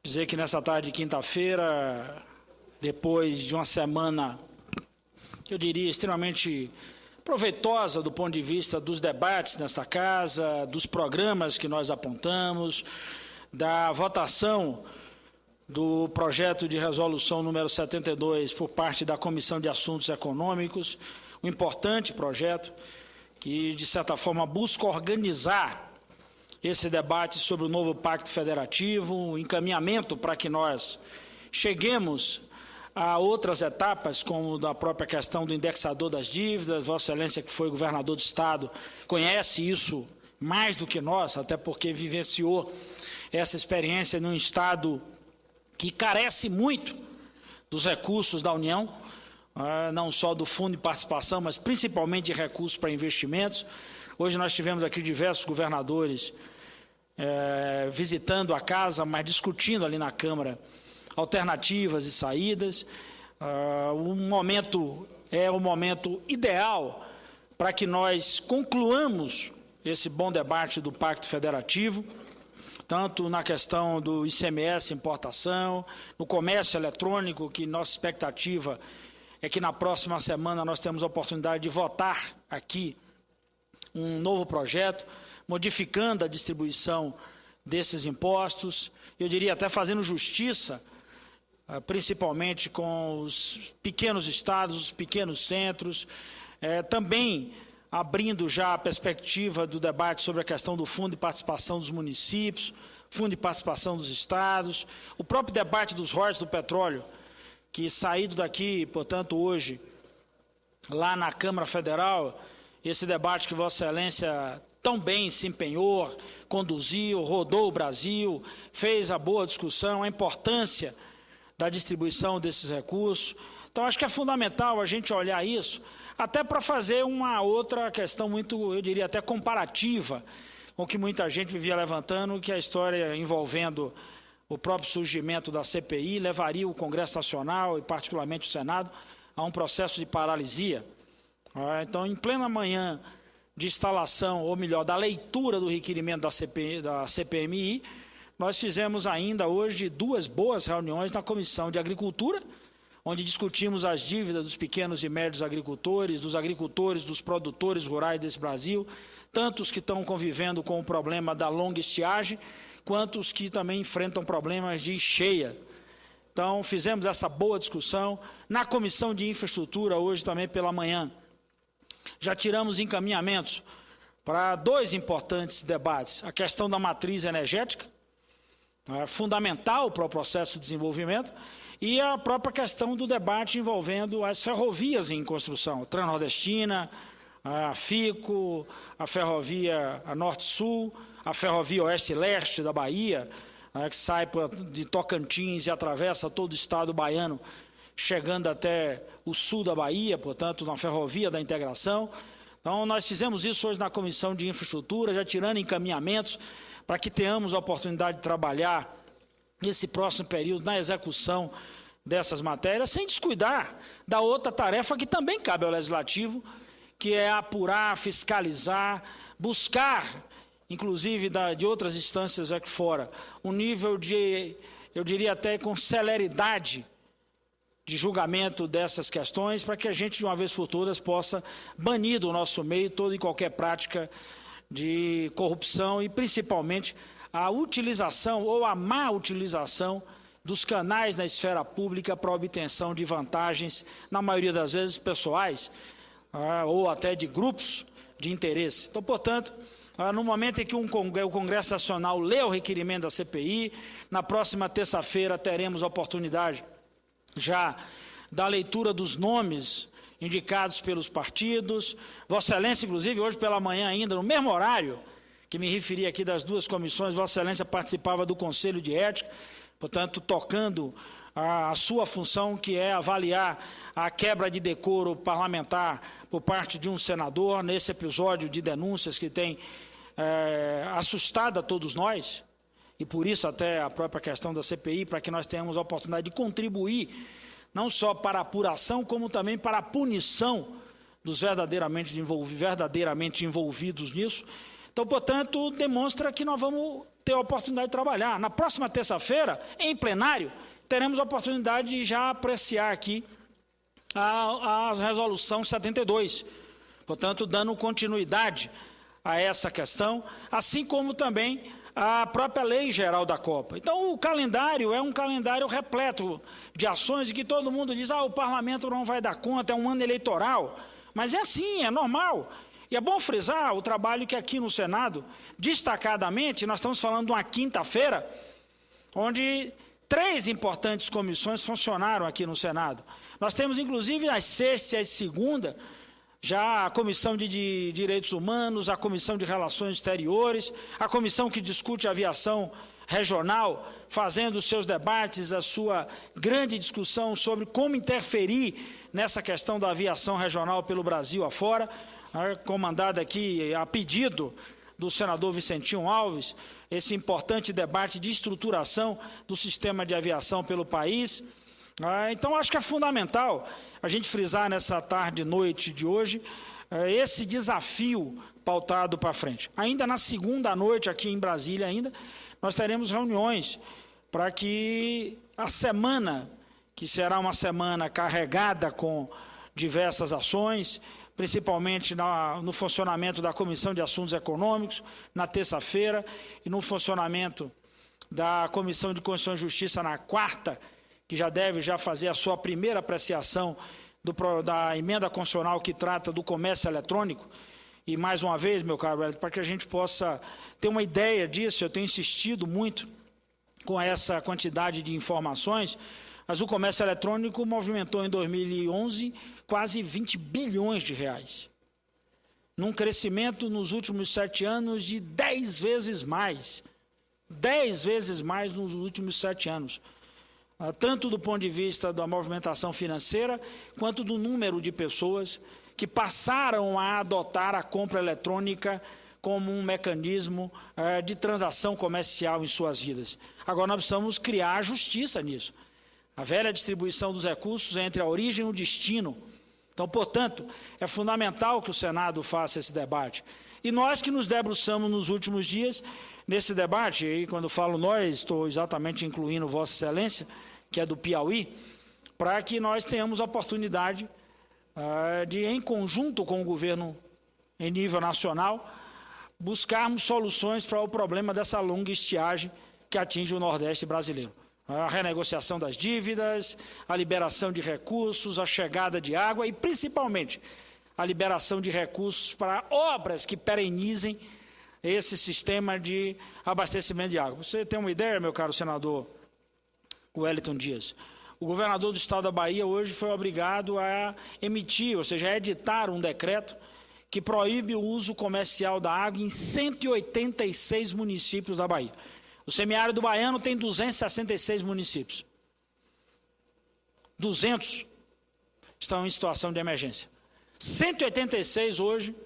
Dizer que nessa tarde de quinta-feira, depois de uma semana, eu diria, extremamente proveitosa do ponto de vista dos debates nesta casa, dos programas que nós apontamos, da votação do projeto de resolução número 72 por parte da Comissão de Assuntos Econômicos, um importante projeto que, de certa forma, busca organizar esse debate sobre o novo Pacto Federativo, um encaminhamento para que nós cheguemos a outras etapas, como da própria questão do indexador das dívidas. Vossa Excelência, que foi governador do Estado, conhece isso mais do que nós, até porque vivenciou essa experiência num Estado que carece muito dos recursos da União, não só do Fundo de Participação, mas principalmente de recursos para investimentos. Hoje nós tivemos aqui diversos governadores visitando a casa, mas discutindo ali na Câmara alternativas e saídas. O momento é o momento ideal para que nós concluamos esse bom debate do Pacto Federativo, tanto na questão do ICMS importação, no comércio eletrônico, que nossa expectativa é que na próxima semana nós temos a oportunidade de votar aqui um novo projeto, modificando a distribuição desses impostos, eu diria até fazendo justiça, principalmente com os pequenos estados, os pequenos centros, também abrindo já a perspectiva do debate sobre a questão do Fundo de Participação dos municípios, Fundo de Participação dos estados, o próprio debate dos royalties do petróleo, que saído daqui, portanto, hoje, lá na Câmara Federal, esse debate que Vossa Excelência tão bem se empenhou, conduziu, rodou o Brasil, fez a boa discussão, a importância da distribuição desses recursos. Então, acho que é fundamental a gente olhar isso, até para fazer uma outra questão muito, eu diria, até comparativa com o que muita gente vivia levantando, que a história envolvendo o próprio surgimento da CPI levaria o Congresso Nacional, e particularmente o Senado, a um processo de paralisia. Então, em plena manhã de instalação, ou melhor, da leitura do requerimento da CPMI, nós fizemos ainda hoje 2 boas reuniões na Comissão de Agricultura, onde discutimos as dívidas dos pequenos e médios agricultores, dos produtores rurais desse Brasil, tanto os que estão convivendo com o problema da longa estiagem, quanto os que também enfrentam problemas de cheia. Então, fizemos essa boa discussão. Na Comissão de Infraestrutura, hoje também pela manhã, já tiramos encaminhamentos para 2 importantes debates. A questão da matriz energética, fundamental para o processo de desenvolvimento, e a própria questão do debate envolvendo as ferrovias em construção, a Transnordestina, a FICO, a Ferrovia Norte-Sul, a Ferrovia Oeste-Leste da Bahia, que sai de Tocantins e atravessa todo o estado baiano, chegando até o sul da Bahia, portanto, na Ferrovia da Integração. Então, nós fizemos isso hoje na Comissão de Infraestrutura, já tirando encaminhamentos para que tenhamos a oportunidade de trabalhar nesse próximo período na execução dessas matérias, sem descuidar da outra tarefa que também cabe ao Legislativo, que é apurar, fiscalizar, buscar, inclusive de outras instâncias aqui fora, um nível de, eu diria até com celeridade de julgamento dessas questões, para que a gente, de uma vez por todas, possa banir do nosso meio toda e qualquer prática de corrupção e, principalmente, a utilização ou a má utilização dos canais na esfera pública para a obtenção de vantagens, na maioria das vezes pessoais, ou até de grupos de interesse. Então, portanto, no momento em que o Congresso Nacional lê o requerimento da CPI, na próxima terça-feira teremos a oportunidade já da leitura dos nomes indicados pelos partidos. Vossa Excelência, inclusive, hoje pela manhã ainda, no mesmo horário que me referi aqui das 2 comissões, Vossa Excelência participava do Conselho de Ética, portanto, tocando a sua função, que é avaliar a quebra de decoro parlamentar por parte de um senador, nesse episódio de denúncias que tem assustado a todos nós, e por isso até a própria questão da CPI, para que nós tenhamos a oportunidade de contribuir, não só para a apuração, como também para a punição dos verdadeiramente envolvidos nisso. Então, portanto, demonstra que nós vamos ter a oportunidade de trabalhar. Na próxima terça-feira, em plenário, teremos a oportunidade de já apreciar aqui a resolução 72, portanto, dando continuidade a essa questão, assim como também a própria lei geral da Copa. Então, o calendário é um calendário repleto de ações, e que todo mundo diz, o parlamento não vai dar conta, é um ano eleitoral, mas é assim, é normal. E é bom frisar o trabalho que aqui no Senado, destacadamente, nós estamos falando de uma quinta-feira, onde 3 importantes comissões funcionaram aqui no Senado. Nós temos, inclusive, às sextas e às segundas, já a Comissão de Direitos Humanos, a Comissão de Relações Exteriores, a comissão que discute a aviação regional, fazendo os seus debates, a sua grande discussão sobre como interferir nessa questão da aviação regional pelo Brasil afora, comandada aqui a pedido do senador Vicentinho Alves, esse importante debate de estruturação do sistema de aviação pelo país. Então, acho que é fundamental a gente frisar nessa tarde e noite de hoje esse desafio pautado para frente. Ainda na segunda noite, aqui em Brasília ainda, nós teremos reuniões para que a semana, que será uma semana carregada com diversas ações, principalmente no funcionamento da Comissão de Assuntos Econômicos, na terça-feira, e no funcionamento da Comissão de Constituição e Justiça na quarta, que já deve fazer a sua primeira apreciação da emenda constitucional que trata do comércio eletrônico. E, mais uma vez, meu caro Wellington, para que a gente possa ter uma ideia disso, eu tenho insistido muito com essa quantidade de informações, mas o comércio eletrônico movimentou em 2011 quase 20 bilhões de reais, num crescimento nos últimos 7 anos de 10 vezes mais. 10 vezes mais nos últimos 7 anos. Tanto do ponto de vista da movimentação financeira, quanto do número de pessoas que passaram a adotar a compra eletrônica como um mecanismo de transação comercial em suas vidas. Agora, nós precisamos criar justiça nisso. A velha distribuição dos recursos entre a origem e o destino. Então, portanto, é fundamental que o Senado faça esse debate. E nós que nos debruçamos nos últimos dias, nesse debate, e quando falo nós, estou exatamente incluindo Vossa Excelência, que é do Piauí, para que nós tenhamos a oportunidade de, em conjunto com o governo em nível nacional, buscarmos soluções para o problema dessa longa estiagem que atinge o Nordeste brasileiro. A renegociação das dívidas, a liberação de recursos, a chegada de água e, principalmente, a liberação de recursos para obras que perenizem esse sistema de abastecimento de água. Você tem uma ideia, meu caro senador Wellington Dias? O governador do estado da Bahia hoje foi obrigado a emitir, ou seja, a editar um decreto que proíbe o uso comercial da água em 186 municípios da Bahia. O semiárido baiano tem 266 municípios. 200 estão em situação de emergência. 186 hoje,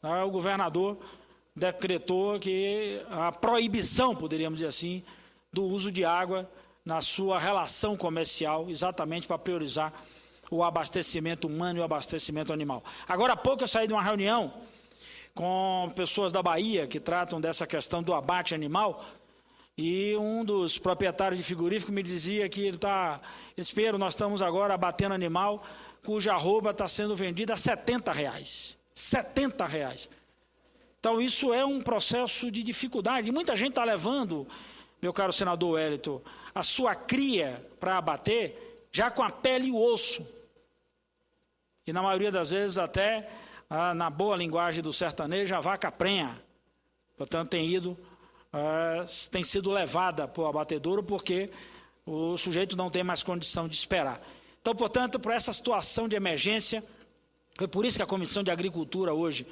o governador decretou que a proibição, poderíamos dizer assim, do uso de água na sua relação comercial, exatamente para priorizar o abastecimento humano e o abastecimento animal. Agora há pouco eu saí de uma reunião com pessoas da Bahia que tratam dessa questão do abate animal, e um dos proprietários de frigorífico me dizia que ele disse, Pedro, nós estamos agora abatendo animal cuja arroba está sendo vendida a R$70. R$70. Então, isso é um processo de dificuldade. Muita gente está levando, meu caro senador Wellington, a sua cria para abater já com a pele e o osso. E, na maioria das vezes, até, na boa linguagem do sertanejo, a vaca prenha. Portanto, tem sido levada para o abatedouro porque o sujeito não tem mais condição de esperar. Então, portanto, para essa situação de emergência, foi por isso que a Comissão de Agricultura hoje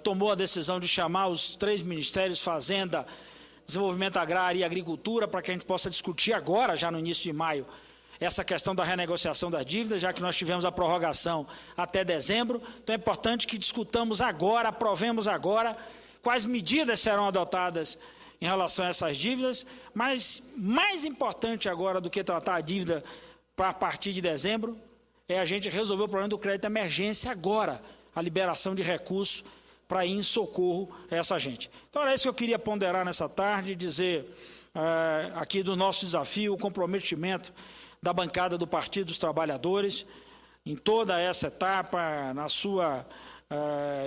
tomou a decisão de chamar os 3 ministérios, Fazenda, Desenvolvimento Agrário e Agricultura, para que a gente possa discutir agora, já no início de maio, essa questão da renegociação das dívidas, já que nós tivemos a prorrogação até dezembro. Então, é importante que discutamos agora, aprovemos agora, quais medidas serão adotadas em relação a essas dívidas, mas mais importante agora do que tratar a dívida para a partir de dezembro, é a gente resolver o problema do crédito de emergência agora, a liberação de recursos para ir em socorro a essa gente. Então, era isso que eu queria ponderar nessa tarde, dizer aqui do nosso desafio, o comprometimento da bancada do Partido dos Trabalhadores, em toda essa etapa, na sua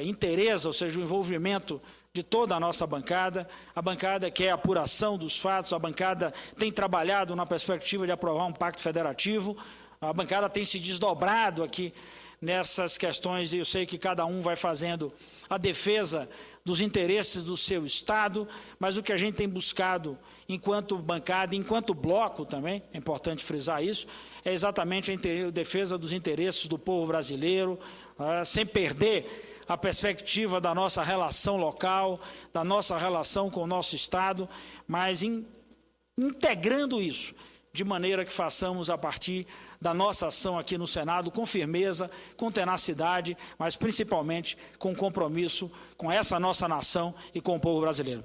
inteireza, ou seja, o envolvimento de toda a nossa bancada. A bancada quer a apuração dos fatos, a bancada tem trabalhado na perspectiva de aprovar um pacto federativo, a bancada tem se desdobrado aqui nessas questões, e eu sei que cada um vai fazendo a defesa dos interesses do seu Estado, mas o que a gente tem buscado enquanto bancada, enquanto bloco também, é importante frisar isso, é exatamente a defesa dos interesses do povo brasileiro, sem perder a perspectiva da nossa relação local, da nossa relação com o nosso Estado, mas integrando isso, de maneira que façamos a partir da nossa ação aqui no Senado com firmeza, com tenacidade, mas principalmente com compromisso com essa nossa nação e com o povo brasileiro.